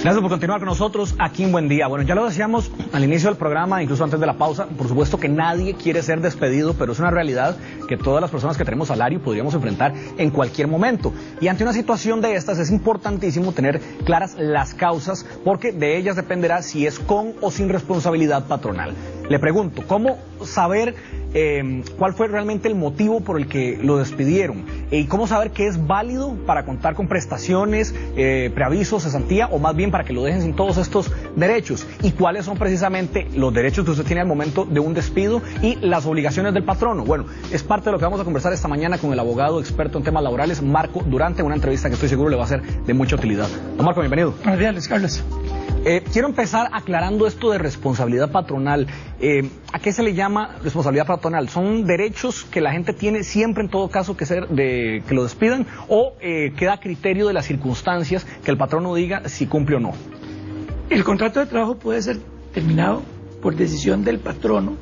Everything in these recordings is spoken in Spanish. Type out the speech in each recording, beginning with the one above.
Gracias por continuar con nosotros aquí en Buen Día. Bueno, ya lo decíamos al inicio del programa, incluso antes de la pausa, por supuesto que nadie quiere ser despedido, pero es una realidad que todas las personas que tenemos salario podríamos enfrentar en cualquier momento. Y ante una situación de estas es importantísimo tener claras las causas, porque de ellas dependerá si es con o sin responsabilidad patronal. Le pregunto, ¿cómo saber cuál fue realmente el motivo por el que lo despidieron? ¿Y cómo saber que es válido para contar con prestaciones, preavisos, cesantía, o más bien para que lo dejen sin todos estos derechos? ¿Y cuáles son precisamente los derechos que usted tiene al momento de un despido y las obligaciones del patrono? Bueno, es parte de lo que vamos a conversar esta mañana con el abogado experto en temas laborales, Marco Durante, una entrevista que estoy seguro le va a ser de mucha utilidad. Don Marco, bienvenido. Buenos días, Luis Carlos. Quiero empezar aclarando esto de responsabilidad patronal. ¿A qué se le llama responsabilidad patronal? ¿Son derechos que la gente tiene siempre en todo caso que lo despidan, o queda a criterio de las circunstancias que el patrono diga si cumple o no? El contrato de trabajo puede ser terminado por decisión del patrono,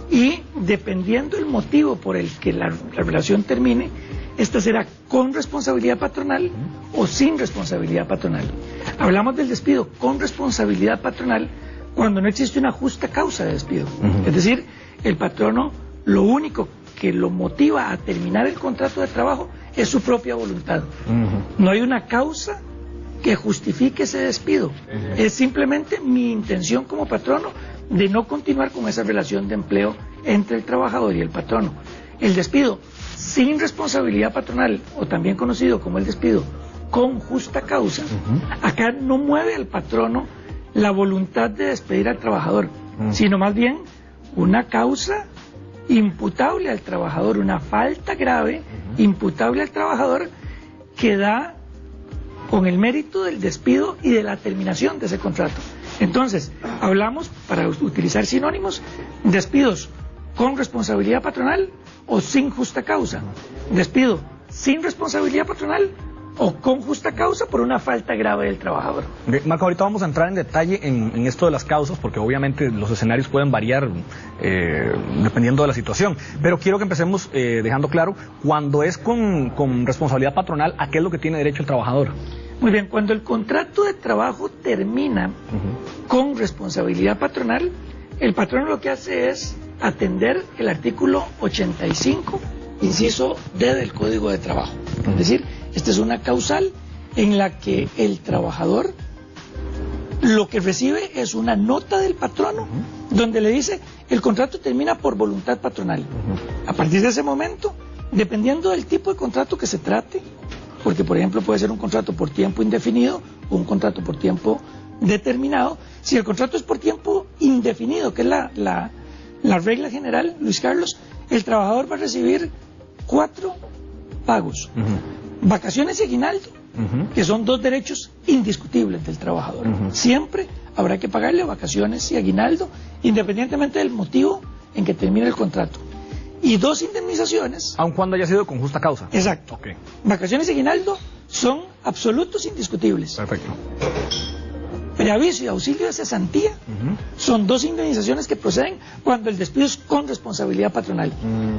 y dependiendo el motivo por el que la relación termine, esta será con responsabilidad patronal o sin responsabilidad patronal. Hablamos del despido con responsabilidad patronal cuando no existe una justa causa de despido. Es decir, el patrono lo único que lo motiva a terminar el contrato de trabajo es su propia voluntad. No hay una causa que justifique ese despido. Es simplemente mi intención como patrono de no continuar con esa relación de empleo entre el trabajador y el patrono. El despido sin responsabilidad patronal, o también conocido como el despido con justa causa, acá no mueve al patrono la voluntad de despedir al trabajador, sino más bien una causa imputable al trabajador, una falta grave imputable al trabajador que da con el mérito del despido y de la terminación de ese contrato. Entonces, hablamos, para utilizar sinónimos, despidos con responsabilidad patronal o sin justa causa, despido sin responsabilidad patronal o con justa causa por una falta grave del trabajador. Marco, ahorita vamos a entrar en detalle en esto de las causas, porque obviamente los escenarios pueden variar dependiendo de la situación, pero quiero que empecemos dejando claro, cuando es con responsabilidad patronal, ¿a qué es lo que tiene derecho el trabajador? Muy bien, cuando el contrato de trabajo termina con responsabilidad patronal, el patrono lo que hace es atender el artículo 85, inciso D del Código de Trabajo. Es decir, esta es una causal en la que el trabajador lo que recibe es una nota del patrono donde le dice el contrato termina por voluntad patronal. A partir de ese momento, dependiendo del tipo de contrato que se trate, porque por ejemplo puede ser un contrato por tiempo indefinido o un contrato por tiempo determinado, si el contrato es por tiempo indefinido, que es la regla general, Luis Carlos, el trabajador va a recibir 4 pagos. Vacaciones y aguinaldo, que son 2 derechos indiscutibles del trabajador. Siempre habrá que pagarle vacaciones y aguinaldo, independientemente del motivo en que termine el contrato. Y 2 indemnizaciones. Aun cuando haya sido con justa causa. Exacto. Vacaciones y aguinaldo son absolutos indiscutibles. Perfecto. Preaviso y auxilio de cesantía son 2 indemnizaciones que proceden cuando el despido es con responsabilidad patronal.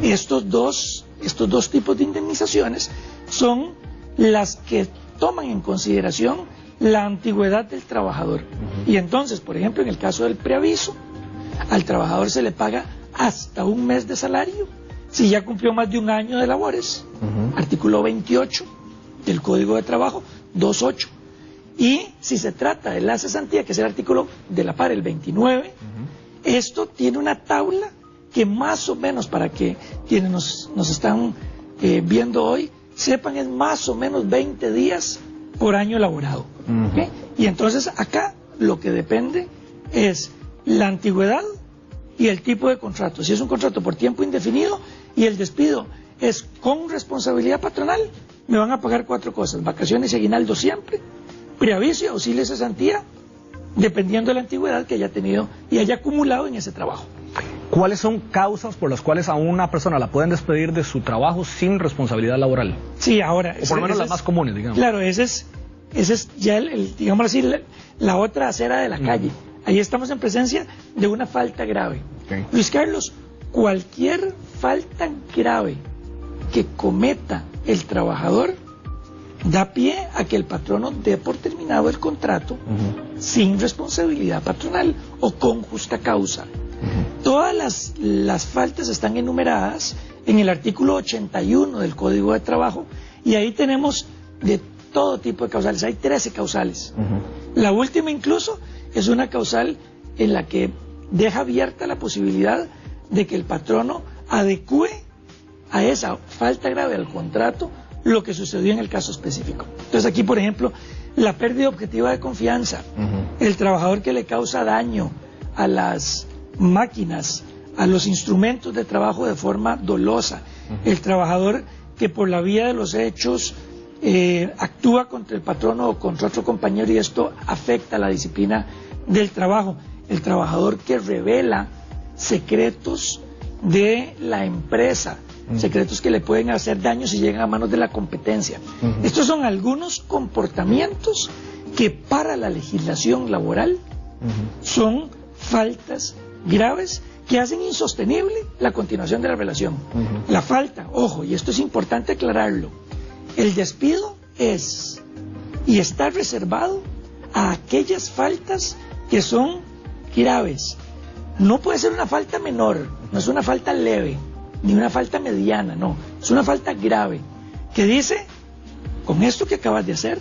Estos dos tipos de indemnizaciones son las que toman en consideración la antigüedad del trabajador. Y entonces, por ejemplo, en el caso del preaviso, al trabajador se le paga hasta 1 mes de salario si ya cumplió más de 1 año de labores. Artículo 28 del Código de Trabajo, 2.8. Y si se trata de la cesantía, que es el artículo de la par, el 29, esto tiene una tabla que más o menos, para que quienes nos están viendo hoy sepan, es más o menos 20 días por año laborado. Y entonces acá lo que depende es la antigüedad y el tipo de contrato. Si es un contrato por tiempo indefinido y el despido es con responsabilidad patronal, me van a pagar 4 cosas: vacaciones y aguinaldo siempre, preaviso y auxilio de cesantía, dependiendo de la antigüedad que haya tenido y haya acumulado en ese trabajo. ¿Cuáles son causas por las cuales a una persona la pueden despedir de su trabajo sin responsabilidad laboral? Sí, ahora... O por lo menos las más comunes, digamos. Claro, ese es ya, digamos así, la otra acera de la calle. Ahí estamos en presencia de una falta grave. Luis Carlos, cualquier falta grave que cometa el trabajador da pie a que el patrono dé por terminado el contrato sin responsabilidad patronal o con justa causa. Todas las faltas están enumeradas en el artículo 81 del Código de Trabajo, y ahí tenemos de todo tipo de causales. Hay 13 causales. La última incluso es una causal en la que deja abierta la posibilidad de que el patrono adecue a esa falta grave al contrato lo que sucedió en el caso específico. Entonces aquí, por ejemplo, la pérdida objetiva de confianza, el trabajador que le causa daño a las máquinas, a los instrumentos de trabajo de forma dolosa, el trabajador que por la vía de los hechos actúa contra el patrono o contra otro compañero y esto afecta la disciplina del trabajo, el trabajador que revela secretos de la empresa, secretos que le pueden hacer daño si llegan a manos de la competencia. Estos son algunos comportamientos que para la legislación laboral son faltas graves que hacen insostenible la continuación de la relación. La falta, ojo, y esto es importante aclararlo, el despido es y está reservado a aquellas faltas que son graves. No puede ser una falta menor, no es una falta leve, ni una falta mediana, no, es una falta grave, que dice, con esto que acabas de hacer,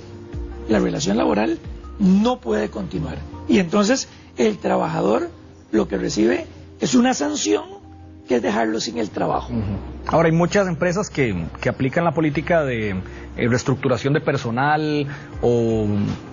la relación laboral no puede continuar. Y entonces el trabajador lo que recibe es una sanción que es dejarlo sin el trabajo. Ahora, hay muchas empresas que aplican la política de reestructuración de personal, o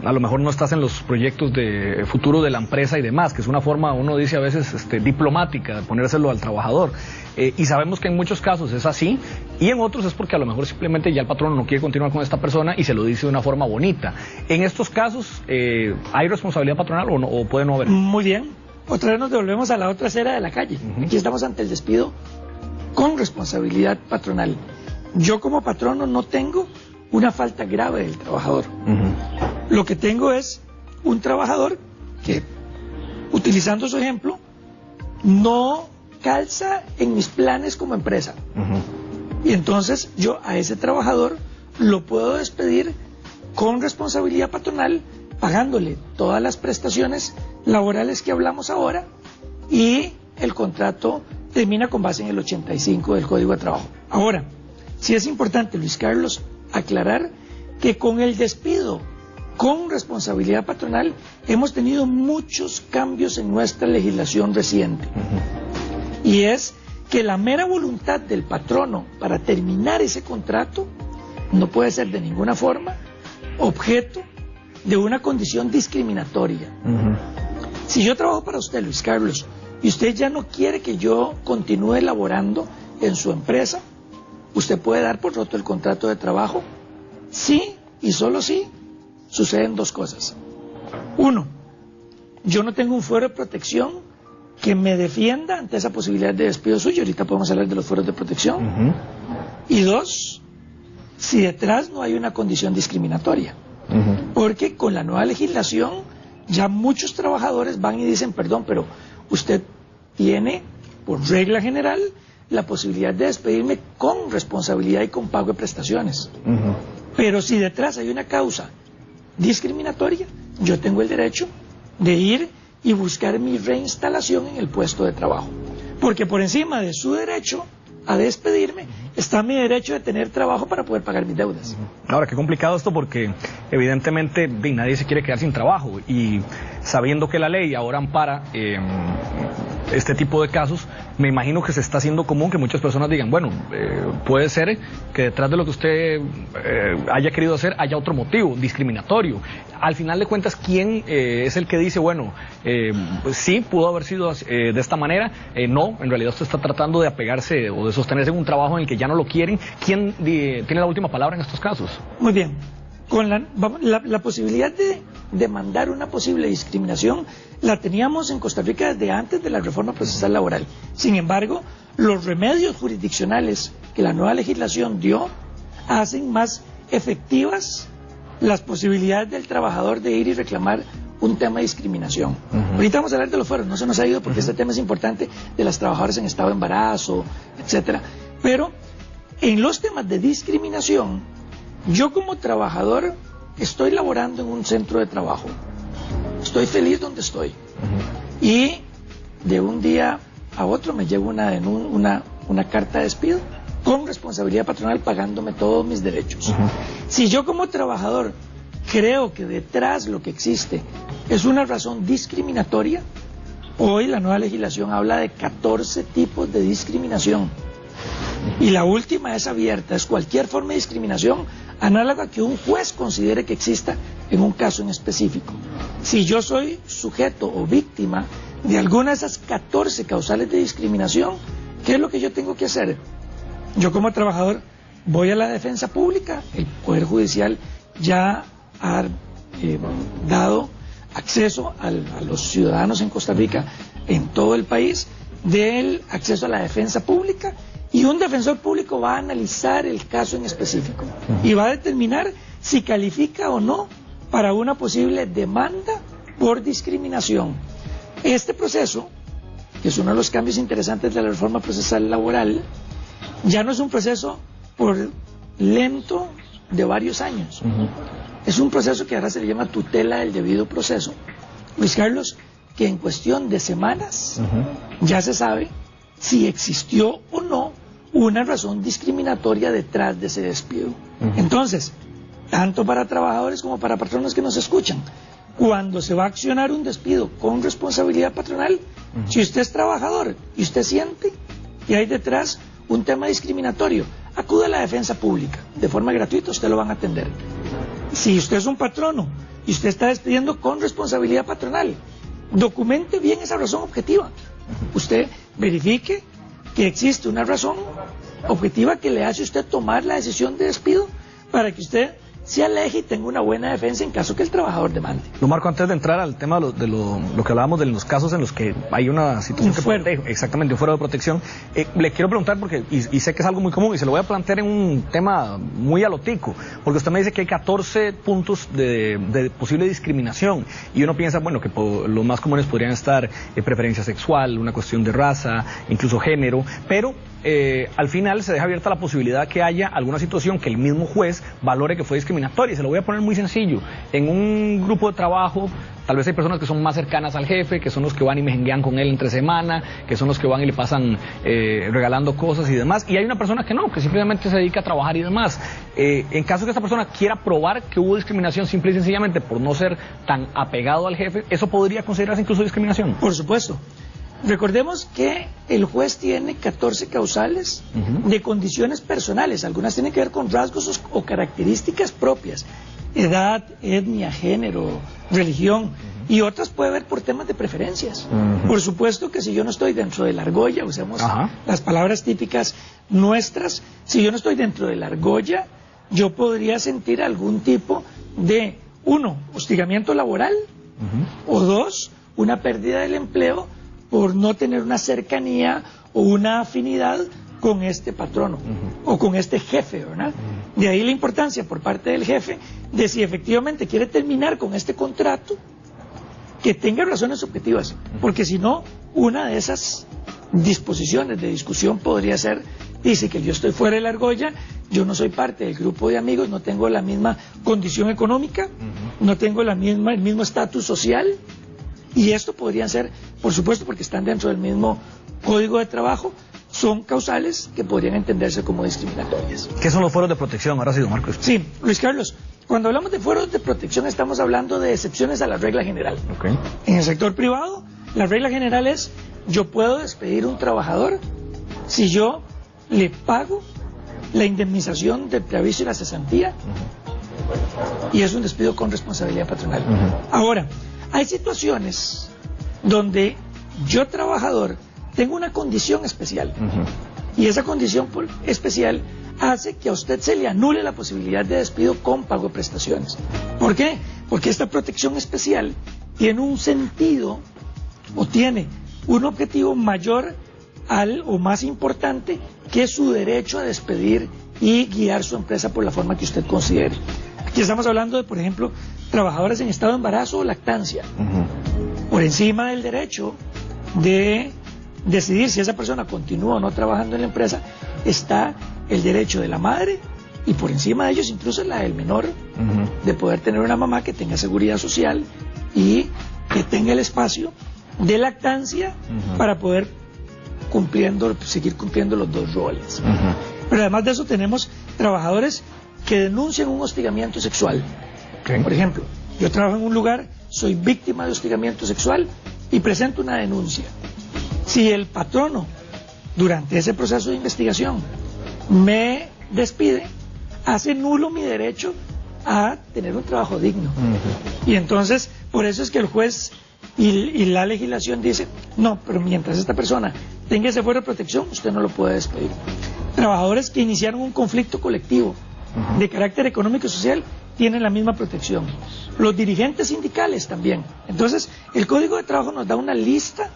a lo mejor no estás en los proyectos de futuro de la empresa y demás, que es una forma, uno dice a veces diplomática, de ponérselo al trabajador. Y sabemos que en muchos casos es así, y en otros es porque a lo mejor simplemente ya el patrón no quiere continuar con esta persona y se lo dice de una forma bonita. En estos casos, ¿hay responsabilidad patronal o, no, o puede no haber? Muy bien. Otra vez nos devolvemos a la otra acera de la calle. Aquí estamos ante el despido con responsabilidad patronal. Yo como patrono no tengo una falta grave del trabajador. Lo que tengo es un trabajador que, utilizando su ejemplo, no calza en mis planes como empresa. Y entonces yo a ese trabajador lo puedo despedir con responsabilidad patronal, pagándole todas las prestaciones laborales que hablamos ahora, y el contrato termina con base en el 85 del Código de Trabajo. Ahora, sí es importante, Luis Carlos, aclarar que con el despido con responsabilidad patronal hemos tenido muchos cambios en nuestra legislación reciente. Y es que la mera voluntad del patrono para terminar ese contrato no puede ser de ninguna forma objeto de una condición discriminatoria. Si yo trabajo para usted, Luis Carlos, y usted ya no quiere que yo continúe elaborando en su empresa, usted puede dar por roto el contrato de trabajo. Sí, y solo sí, suceden dos cosas. Uno, yo no tengo un fuero de protección que me defienda ante esa posibilidad de despido suyo. Ahorita podemos hablar de los fueros de protección. Y dos, si detrás no hay una condición discriminatoria. Porque con la nueva legislación ya muchos trabajadores van y dicen, perdón, pero usted tiene, por regla general, la posibilidad de despedirme con responsabilidad y con pago de prestaciones. Pero si detrás hay una causa discriminatoria, yo tengo el derecho de ir y buscar mi reinstalación en el puesto de trabajo. Porque por encima de su derecho a despedirme está mi derecho de tener trabajo para poder pagar mis deudas. Ahora, qué complicado esto, porque evidentemente nadie se quiere quedar sin trabajo, y sabiendo que la ley ahora ampara este tipo de casos, me imagino que se está haciendo común que muchas personas digan, bueno, puede ser que detrás de lo que usted haya querido hacer haya otro motivo discriminatorio. Al final de cuentas, ¿quién es el que dice, bueno, pues sí, pudo haber sido de esta manera? No, en realidad usted está tratando de apegarse o de sostenerse en un trabajo en el que ya no lo quieren. ¿Quién tiene la última palabra en estos casos? Muy bien. Con la posibilidad de demandar una posible discriminación la teníamos en Costa Rica desde antes de la reforma procesal laboral. Sin embargo, los remedios jurisdiccionales que la nueva legislación dio hacen más efectivas las posibilidades del trabajador de ir y reclamar un tema de discriminación. Ahorita vamos a hablar de los fueros, no se nos ha ido porque este tema es importante, de las trabajadoras en estado de embarazo, etcétera. Pero en los temas de discriminación yo como trabajador estoy laborando en un centro de trabajo, estoy feliz donde estoy, y de un día a otro me llevo una carta de despido con responsabilidad patronal pagándome todos mis derechos. Si yo como trabajador creo que detrás lo que existe es una razón discriminatoria, hoy la nueva legislación habla de 14 tipos de discriminación. Y la última es abierta, es cualquier forma de discriminación análoga que un juez considere que exista en un caso en específico. Si yo soy sujeto o víctima de alguna de esas 14 causales de discriminación, ¿qué es lo que yo tengo que hacer? Yo como trabajador voy a la defensa pública, el Poder Judicial ya ha dado acceso a los ciudadanos en Costa Rica, en todo el país, del acceso a la defensa pública, y un defensor público va a analizar el caso en específico y va a determinar si califica o no para una posible demanda por discriminación. Este proceso, que es uno de los cambios interesantes de la reforma procesal laboral, ya no es un proceso lento de varios años. Es un proceso que ahora se le llama tutela del debido proceso. Luis Carlos, que en cuestión de semanas ya se sabe si existió o no una razón discriminatoria detrás de ese despido. Entonces, tanto para trabajadores como para patronos que nos escuchan, cuando se va a accionar un despido con responsabilidad patronal, si usted es trabajador y usted siente que hay detrás un tema discriminatorio, acude a la defensa pública, de forma gratuita, usted lo van a atender. Si usted es un patrono y usted está despidiendo con responsabilidad patronal, documente bien esa razón objetiva. Usted verifique que existe una razón objetiva que le hace a usted tomar la decisión de despido para que usted se aleje y tenga una buena defensa en caso que el trabajador demande. Lo Marco, antes de entrar al tema de lo que hablábamos de los casos en los que hay una situación que protege, exactamente, un fuero de protección, le quiero preguntar, porque y sé que es algo muy común, y se lo voy a plantear en un tema muy alotico, porque usted me dice que hay 14 puntos de posible discriminación, y uno piensa, bueno, que los más comunes podrían estar preferencia sexual, una cuestión de raza, incluso género, pero al final se deja abierta la posibilidad que haya alguna situación que el mismo juez valore que fue discriminatoria. Y se lo voy a poner muy sencillo. En un grupo de trabajo, tal vez hay personas que son más cercanas al jefe, que son los que van y mejenguean con él entre semana, que son los que van y le pasan regalando cosas y demás, y hay una persona que no, que simplemente se dedica a trabajar y demás. En caso que esta persona quiera probar que hubo discriminación simple y sencillamente por no ser tan apegado al jefe, ¿eso podría considerarse incluso discriminación? Por supuesto. Recordemos que el juez tiene 14 causales de condiciones personales, algunas tienen que ver con rasgos o características propias, edad, etnia, género, religión, y otras puede ver por temas de preferencias. Por supuesto que si yo no estoy dentro de la argolla, usemos las palabras típicas nuestras, si yo no estoy dentro de la argolla, yo podría sentir algún tipo de, 1, hostigamiento laboral, o 2, una pérdida del empleo por no tener una cercanía o una afinidad con este patrono o con este jefe, ¿verdad? De ahí la importancia por parte del jefe de si efectivamente quiere terminar con este contrato, que tenga razones objetivas, porque si no, una de esas disposiciones de discusión podría ser, dice que yo estoy fuera de la argolla, yo no soy parte del grupo de amigos, no tengo la misma condición económica, no tengo el mismo estatus social. Y esto podrían ser, por supuesto, porque están dentro del mismo código de trabajo, son causales que podrían entenderse como discriminatorias. ¿Qué son los fueros de protección? Ahora sí, don Marcos. Sí, Luis Carlos, cuando hablamos de fueros de protección estamos hablando de excepciones a la regla general. En el sector privado, la regla general es, yo puedo despedir a un trabajador si yo le pago la indemnización del preaviso y la cesantía, y es un despido con responsabilidad patronal. Ahora, hay situaciones donde yo, trabajador, tengo una condición especial, y esa condición especial hace que a usted se le anule la posibilidad de despido con pago de prestaciones. ¿Por qué? Porque esta protección especial tiene un sentido o tiene un objetivo mayor o más importante que su derecho a despedir y guiar su empresa por la forma que usted considere. Aquí estamos hablando de, por ejemplo, trabajadores en estado de embarazo o lactancia. Por encima del derecho de decidir si esa persona continúa o no trabajando en la empresa, está el derecho de la madre y por encima de ellos incluso la del menor, de poder tener una mamá que tenga seguridad social y que tenga el espacio de lactancia para poder seguir cumpliendo los dos roles. Pero además de eso tenemos trabajadores que denuncian un hostigamiento sexual. Por ejemplo, yo trabajo en un lugar, soy víctima de hostigamiento sexual y presento una denuncia. Si el patrono, durante ese proceso de investigación, me despide, hace nulo mi derecho a tener un trabajo digno. Y entonces, por eso es que el juez y la legislación dice, no, pero mientras esta persona tenga ese fuero de protección, usted no lo puede despedir. Trabajadores que iniciaron un conflicto colectivo de carácter económico y social tienen la misma protección. Los dirigentes sindicales también. Entonces, el Código de Trabajo nos da una lista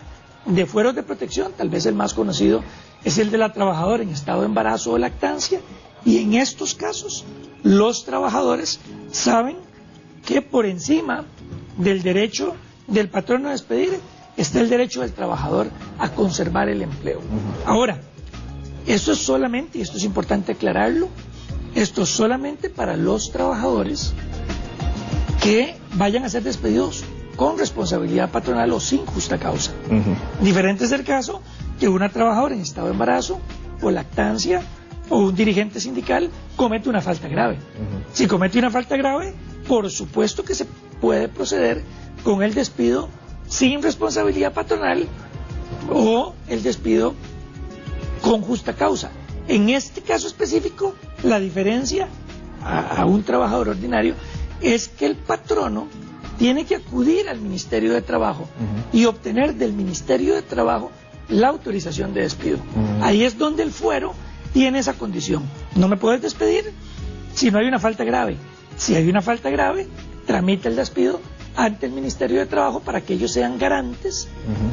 de fueros de protección, tal vez el más conocido es el de la trabajadora en estado de embarazo o lactancia, y en estos casos los trabajadores saben que por encima del derecho del patrono a despedir está el derecho del trabajador a conservar el empleo. Ahora, esto es solamente, y esto es importante aclararlo, esto es solamente para los trabajadores que vayan a ser despedidos con responsabilidad patronal o sin justa causa. Diferente es el caso que una trabajadora en estado de embarazo o lactancia o un dirigente sindical comete una falta grave. Si comete una falta grave, por supuesto que se puede proceder con el despido sin responsabilidad patronal o el despido con justa causa. En este caso específico, la diferencia a un trabajador ordinario es que el patrono tiene que acudir al Ministerio de Trabajo y obtener del Ministerio de Trabajo la autorización de despido. Ahí es donde el fuero tiene esa condición. No me puedes despedir si no hay una falta grave. Si hay una falta grave, tramita el despido ante el Ministerio de Trabajo para que ellos sean garantes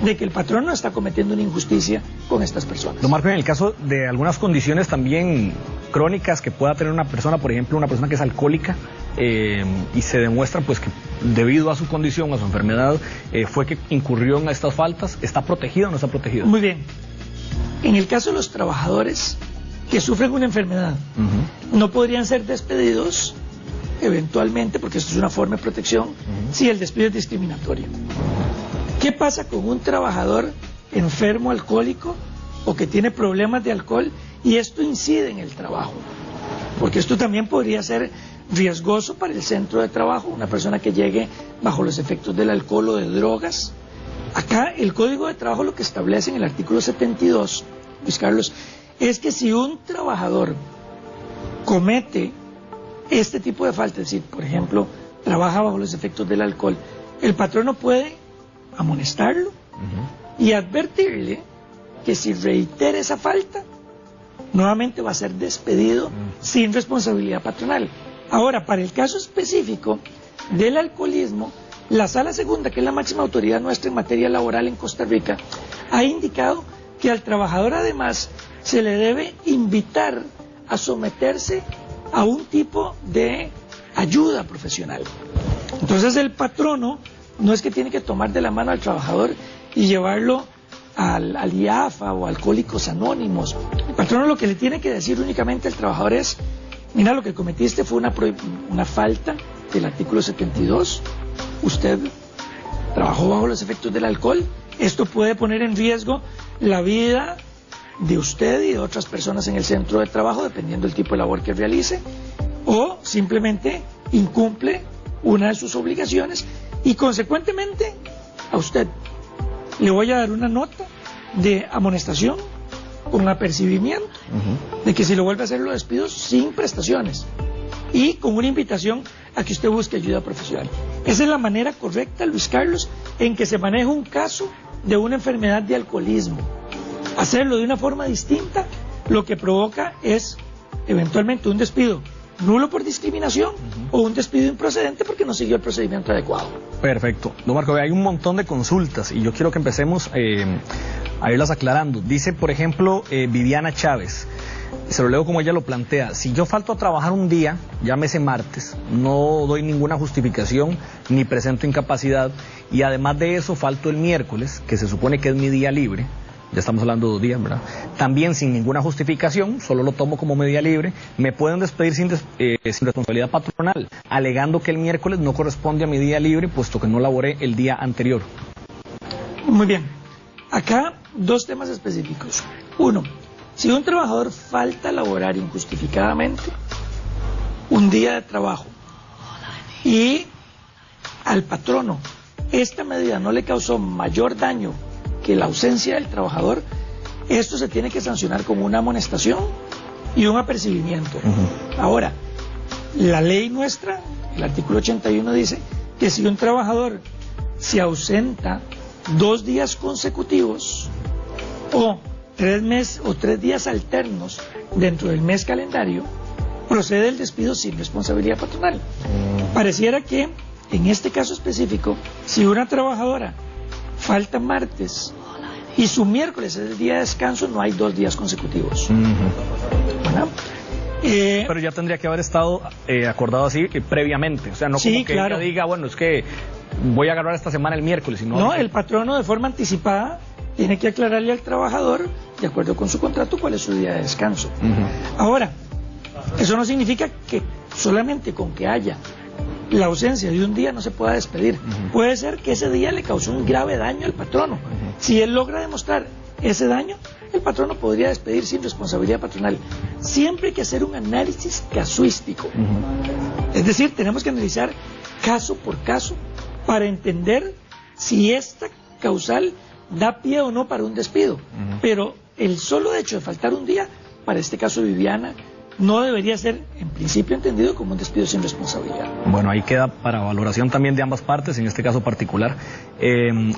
de que el patrón no está cometiendo una injusticia con estas personas. Don Marco, en el caso de algunas condiciones también crónicas que pueda tener una persona, por ejemplo, una persona que es alcohólica y se demuestra pues que debido a su condición, a su enfermedad, fue que incurrió en estas faltas, ¿está protegida o no está protegida? Muy bien. En el caso de los trabajadores que sufren una enfermedad, no podrían ser despedidos eventualmente, porque esto es una forma de protección, si el despido es discriminatorio. ¿Qué pasa con un trabajador enfermo alcohólico o que tiene problemas de alcohol y esto incide en el trabajo? Porque esto también podría ser riesgoso para el centro de trabajo, una persona que llegue bajo los efectos del alcohol o de drogas. Acá el Código de Trabajo lo que establece en el artículo 72, Luis Carlos, es que si un trabajador comete este tipo de falta, es decir, por ejemplo, trabaja bajo los efectos del alcohol, el patrono puede amonestarlo y advertirle que si reitera esa falta, nuevamente va a ser despedido sin responsabilidad patronal. Ahora, para el caso específico del alcoholismo, la Sala Segunda, que es la máxima autoridad nuestra en materia laboral en Costa Rica, ha indicado que al trabajador además se le debe invitar a someterse a un tipo de ayuda profesional. Entonces el patrono no es que tiene que tomar de la mano al trabajador y llevarlo al IAFA o Alcohólicos Anónimos. El patrono lo que le tiene que decir únicamente al trabajador es: mira, lo que cometiste fue una falta del artículo 72, usted trabajó bajo los efectos del alcohol, esto puede poner en riesgo la vida de usted y de otras personas en el centro de trabajo, dependiendo del tipo de labor que realice, o simplemente incumple una de sus obligaciones y consecuentemente a usted le voy a dar una nota de amonestación con apercibimiento de que si lo vuelve a hacer lo despido sin prestaciones y con una invitación a que usted busque ayuda profesional. Esa es la manera correcta, Luis Carlos, en que se maneja un caso de una enfermedad de alcoholismo. Hacerlo de una forma distinta lo que provoca es eventualmente un despido nulo por discriminación o un despido improcedente porque no siguió el procedimiento adecuado. Perfecto. Don Marco, hay un montón de consultas y yo quiero que empecemos a irlas aclarando. Dice, por ejemplo, Viviana Chávez, se lo leo como ella lo plantea: si yo falto a trabajar un día, llámese martes, no doy ninguna justificación ni presento incapacidad, y además de eso falto el miércoles, que se supone que es mi día libre, ya estamos hablando de 2 días, ¿verdad? También sin ninguna justificación, solo lo tomo como medida libre, me pueden despedir sin responsabilidad patronal, alegando que el miércoles no corresponde a mi día libre, puesto que no laboré el día anterior. Muy bien. Acá 2 temas específicos. 1, si un trabajador falta a laborar injustificadamente un día de trabajo y al patrono esta medida no le causó mayor daño que la ausencia del trabajador, esto se tiene que sancionar con una amonestación y un apercibimiento. Ahora, la ley nuestra, el artículo 81 dice que si un trabajador se ausenta 2 días consecutivos o 3 días alternos dentro del mes calendario, procede el despido sin responsabilidad patronal. Pareciera que en este caso específico, si una trabajadora falta martes y su miércoles es el día de descanso, no hay 2 días consecutivos. ¿Verdad? Pero ya tendría que haber estado acordado así previamente, o sea, no como sí, que claro. ella diga, bueno, es que voy a agarrar esta semana el miércoles. Sino No, el patrono de forma anticipada tiene que aclararle al trabajador, de acuerdo con su contrato, cuál es su día de descanso. Ahora, eso no significa que solamente con que haya la ausencia de un día no se pueda despedir. Puede ser que ese día le causó un grave daño al patrono. Si él logra demostrar ese daño, el patrono podría despedir sin responsabilidad patronal. Siempre hay que hacer un análisis casuístico. Es decir, tenemos que analizar caso por caso para entender si esta causal da pie o no para un despido. Pero el solo hecho de faltar un día, para este caso Viviana, no debería ser, en principio, entendido como un despido sin responsabilidad. Bueno, ahí queda para valoración también de ambas partes, en este caso particular.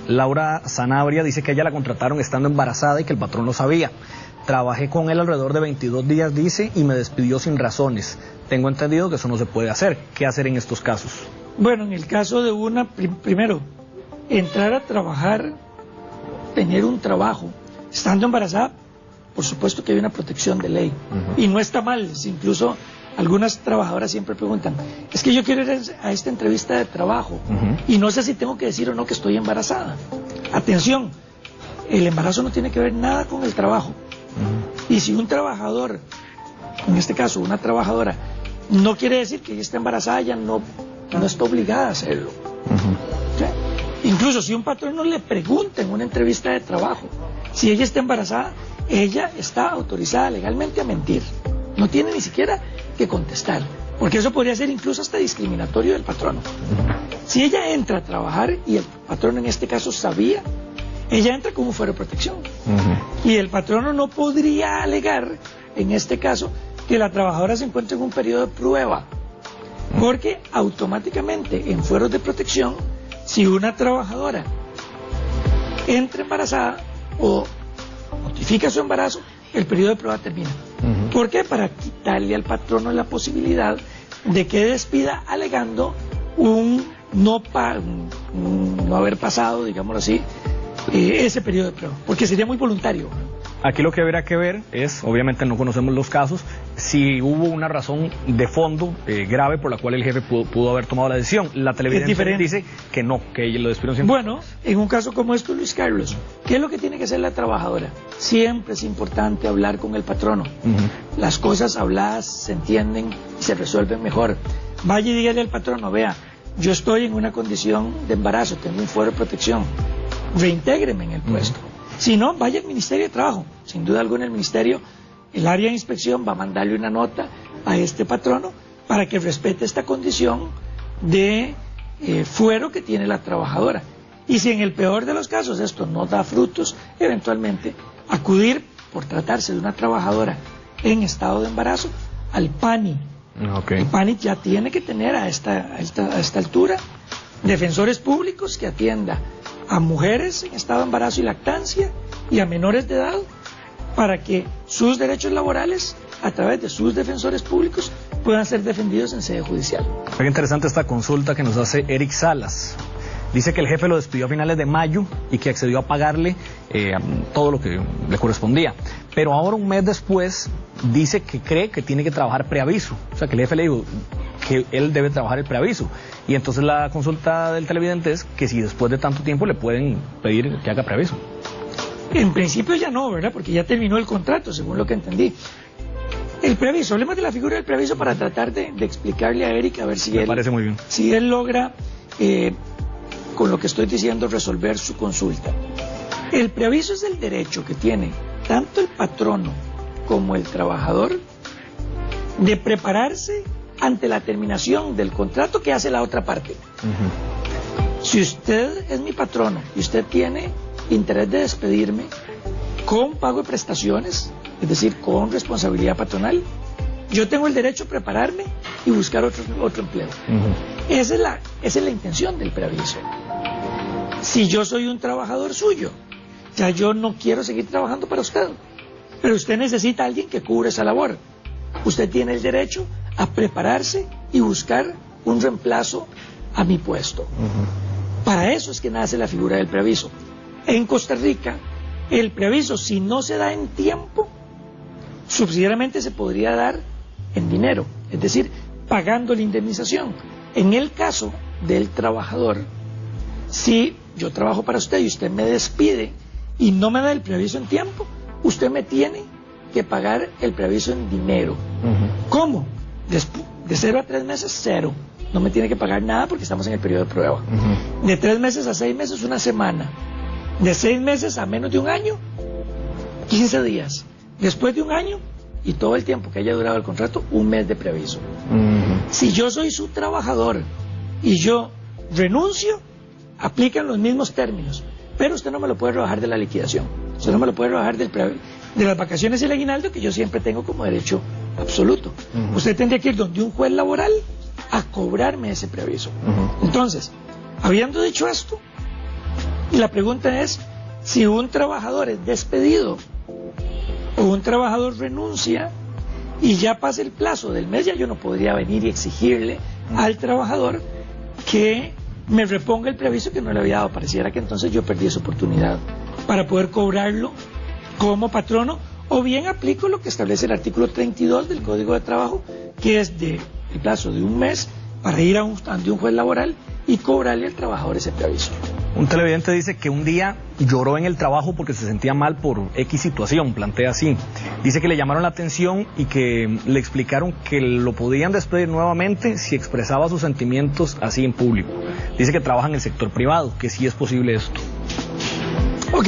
Laura Sanabria dice que ella la contrataron estando embarazada y que el patrón lo sabía. Trabajé con él alrededor de 22 días, dice, y me despidió sin razones. Tengo entendido que eso no se puede hacer. ¿Qué hacer en estos casos? Bueno, en el caso de una, primero, entrar a trabajar, tener un trabajo, estando embarazada, por supuesto que hay una protección de ley. Y no está mal, incluso algunas trabajadoras siempre preguntan, es que yo quiero ir a esta entrevista de trabajo y no sé si tengo que decir o no que estoy embarazada. Atención, el embarazo no tiene que ver nada con el trabajo. Y si un trabajador, en este caso una trabajadora, no quiere decir que ella está embarazada, ella no está obligada a hacerlo. ¿Sí? Incluso si un patrón no le pregunta en una entrevista de trabajo si ella está embarazada, ella está autorizada legalmente a mentir. No tiene ni siquiera que contestar, porque eso podría ser incluso hasta discriminatorio del patrono. Si ella entra a trabajar y el patrono en este caso sabía, ella entra como fuero de protección. Y el patrono no podría alegar, en este caso, que la trabajadora se encuentra en un periodo de prueba, porque automáticamente en fueros de protección, si una trabajadora entra embarazada o notifica su embarazo, el periodo de prueba termina. ¿Por qué? Para quitarle al patrono la posibilidad de que despida alegando no haber pasado, digámoslo así, ese periodo de prueba, porque sería muy voluntario. Aquí lo que habrá que ver es, obviamente no conocemos los casos, si hubo una razón de fondo grave por la cual el jefe pudo haber tomado la decisión. La televidente dice que no, que lo despidieron sin... Bueno, en un caso como esto, Luis Carlos, ¿qué es lo que tiene que hacer la trabajadora? Siempre es importante hablar con el patrono. Las cosas habladas se entienden y se resuelven mejor. Vaya y dígale al patrono, vea, yo estoy en una condición de embarazo, tengo un fuero de protección, reintégreme en el puesto. Si no, vaya al Ministerio de Trabajo. Sin duda alguna el Ministerio, el área de inspección va a mandarle una nota a este patrono para que respete esta condición de fuero que tiene la trabajadora. Y si en el peor de los casos esto no da frutos, eventualmente acudir, por tratarse de una trabajadora en estado de embarazo, al PANI. El PANI ya tiene que tener a esta altura defensores públicos que atienda a mujeres en estado de embarazo y lactancia y a menores de edad, para que sus derechos laborales, a través de sus defensores públicos, puedan ser defendidos en sede judicial. Muy interesante esta consulta que nos hace Eric Salas. Dice que el jefe lo despidió a finales de mayo y que accedió a pagarle todo lo que le correspondía. Pero ahora, un mes después, dice que cree que tiene que trabajar preaviso. O sea, que el jefe le dijo que él debe trabajar el preaviso. Y entonces la consulta del televidente es que si después de tanto tiempo le pueden pedir que haga preaviso. En principio ya no, ¿verdad? Porque ya terminó el contrato, según lo que entendí. El preaviso, hablemos de la figura del preaviso para tratar de explicarle a Eric a ver si parece muy bien. Si él logra, con lo que estoy diciendo, resolver su consulta. El preaviso es el derecho que tiene tanto el patrono como el trabajador de prepararse ante la terminación del contrato que hace la otra parte. Si usted es mi patrono y usted tiene interés de despedirme con pago de prestaciones, es decir, con responsabilidad patronal, yo tengo el derecho a prepararme y buscar otro empleo. Esa es la intención del preaviso. Si yo soy un trabajador suyo, ya yo no quiero seguir trabajando para usted, pero usted necesita a alguien que cubra esa labor. Usted tiene el derecho a prepararse y buscar un reemplazo a mi puesto. Para eso es que nace la figura del preaviso. En Costa Rica, el preaviso, si no se da en tiempo, subsidiariamente se podría dar en dinero, es decir, pagando la indemnización. En el caso del trabajador, si yo trabajo para usted y usted me despide y no me da el preaviso en tiempo, usted me tiene que pagar el preaviso en dinero. ¿Cómo? De 0 a 3 meses, 0. No me tiene que pagar nada porque estamos en el periodo de prueba. De 3 meses a 6 meses, una semana. De 6 meses a menos de un año, 15 días. Después de un año y todo el tiempo que haya durado el contrato, un mes de preaviso. Si yo soy su trabajador y yo renuncio, aplican los mismos términos, pero usted no me lo puede rebajar de la liquidación. Usted no me lo puede rebajar de las vacaciones y el aguinaldo que yo siempre tengo como derecho absoluto. Usted tendría que ir donde un juez laboral a cobrarme ese preaviso. Entonces, habiendo dicho esto, la pregunta es, si un trabajador es despedido o un trabajador renuncia y ya pasa el plazo del mes, ya yo no podría venir y exigirle al trabajador que me reponga el preaviso que no le había dado. Pareciera que entonces yo perdí esa oportunidad para poder cobrarlo como patrono, o bien aplico lo que establece el artículo 32 del Código de Trabajo, que es el plazo de un mes para ir ante un juez laboral y cobrarle al trabajador ese preaviso. Un televidente dice que un día lloró en el trabajo porque se sentía mal por X situación, plantea así. Dice que le llamaron la atención y que le explicaron que lo podían despedir nuevamente si expresaba sus sentimientos así en público. Dice que trabaja en el sector privado, que sí es posible esto. Ok,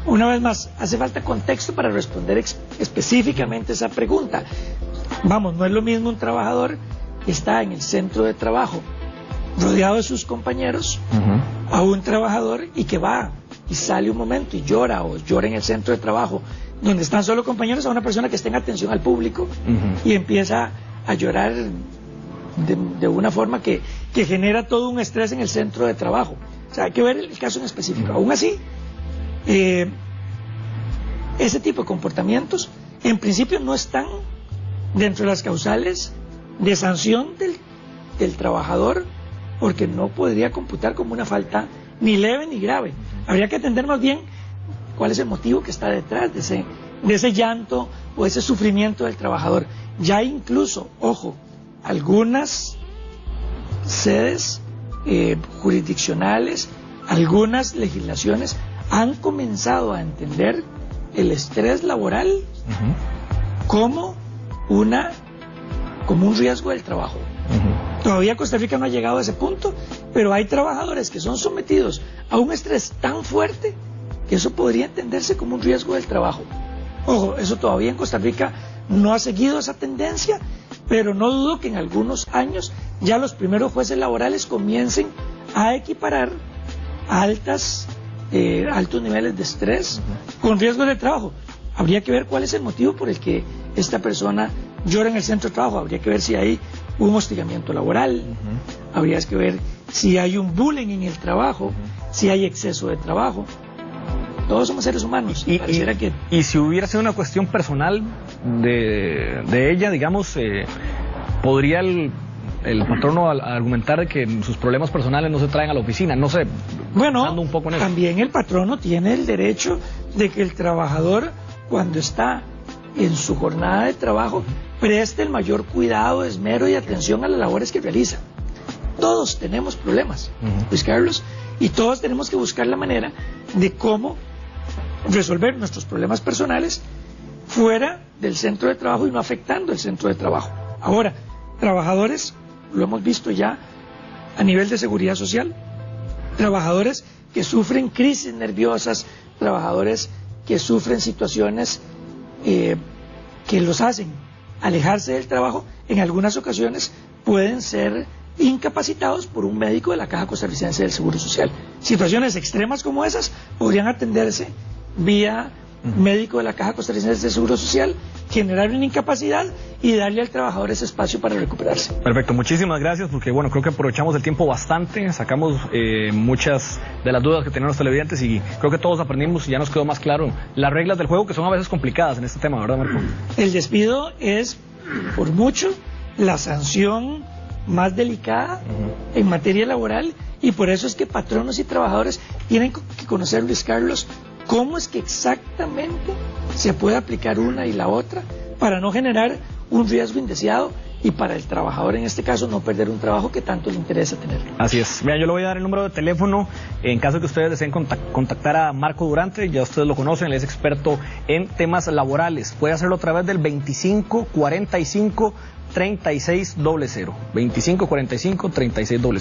una vez más, hace falta contexto para responder específicamente esa pregunta. Vamos, no es lo mismo un trabajador que está en el centro de trabajo rodeado de sus compañeros a un trabajador y que va y sale un momento y llora o llora en el centro de trabajo donde están solo compañeros, a una persona que está en atención al público y empieza a llorar de una forma que genera todo un estrés en el centro de trabajo. O sea, hay que ver el caso en específico. Aún así, ese tipo de comportamientos en principio no están dentro de las causales de sanción del trabajador, porque no podría computar como una falta ni leve ni grave. Habría que atender más bien cuál es el motivo que está detrás de ese llanto o ese sufrimiento del trabajador. Ya incluso, ojo, algunas sedes jurisdiccionales, algunas legislaciones han comenzado a entender el estrés laboral como un riesgo del trabajo. Todavía Costa Rica no ha llegado a ese punto, pero hay trabajadores que son sometidos a un estrés tan fuerte que eso podría entenderse como un riesgo del trabajo. Ojo, eso todavía en Costa Rica no ha seguido esa tendencia, pero no dudo que en algunos años ya los primeros jueces laborales comiencen a equiparar altos niveles de estrés con riesgos de trabajo. Habría que ver cuál es el motivo por el que esta persona llora en el centro de trabajo. Habría que ver si hay un hostigamiento laboral, habría que ver si hay un bullying en el trabajo, si hay exceso de trabajo. Todos somos seres humanos. Y si hubiera sido una cuestión personal de ella, digamos, podría el patrono argumentar de que sus problemas personales no se traen a la oficina, no sé. Bueno, un poco en eso. También el patrono tiene el derecho de que el trabajador, cuando está en su jornada de trabajo, preste el mayor cuidado, esmero y atención a las labores que realiza. Todos tenemos problemas, Luis Carlos, y todos tenemos que buscar la manera de cómo resolver nuestros problemas personales fuera del centro de trabajo y no afectando el centro de trabajo. Ahora, trabajadores, lo hemos visto ya a nivel de seguridad social, trabajadores que sufren crisis nerviosas, trabajadores que sufren situaciones que los hacen alejarse del trabajo, en algunas ocasiones pueden ser incapacitados por un médico de la Caja Costarricense del Seguro Social. Situaciones extremas como esas podrían atenderse vía médico de la Caja Costarricense del Seguro Social, generar una incapacidad y darle al trabajador ese espacio para recuperarse. Perfecto, muchísimas gracias, porque bueno, creo que aprovechamos el tiempo bastante, sacamos muchas de las dudas que tenían los televidentes y creo que todos aprendimos y ya nos quedó más claro las reglas del juego, que son a veces complicadas en este tema, ¿verdad, Marco? El despido es, por mucho, la sanción más delicada en materia laboral, y por eso es que patronos y trabajadores tienen que conocer, Luis Carlos, cómo es que exactamente se puede aplicar una y la otra para no generar un riesgo indeseado y para el trabajador, en este caso, no perder un trabajo que tanto le interesa tener. Así es. Mira, yo le voy a dar el número de teléfono en caso de que ustedes deseen contactar a Marco Durante. Ya ustedes lo conocen, él es experto en temas laborales. Puede hacerlo a través del 2545 3600. 2545 3600.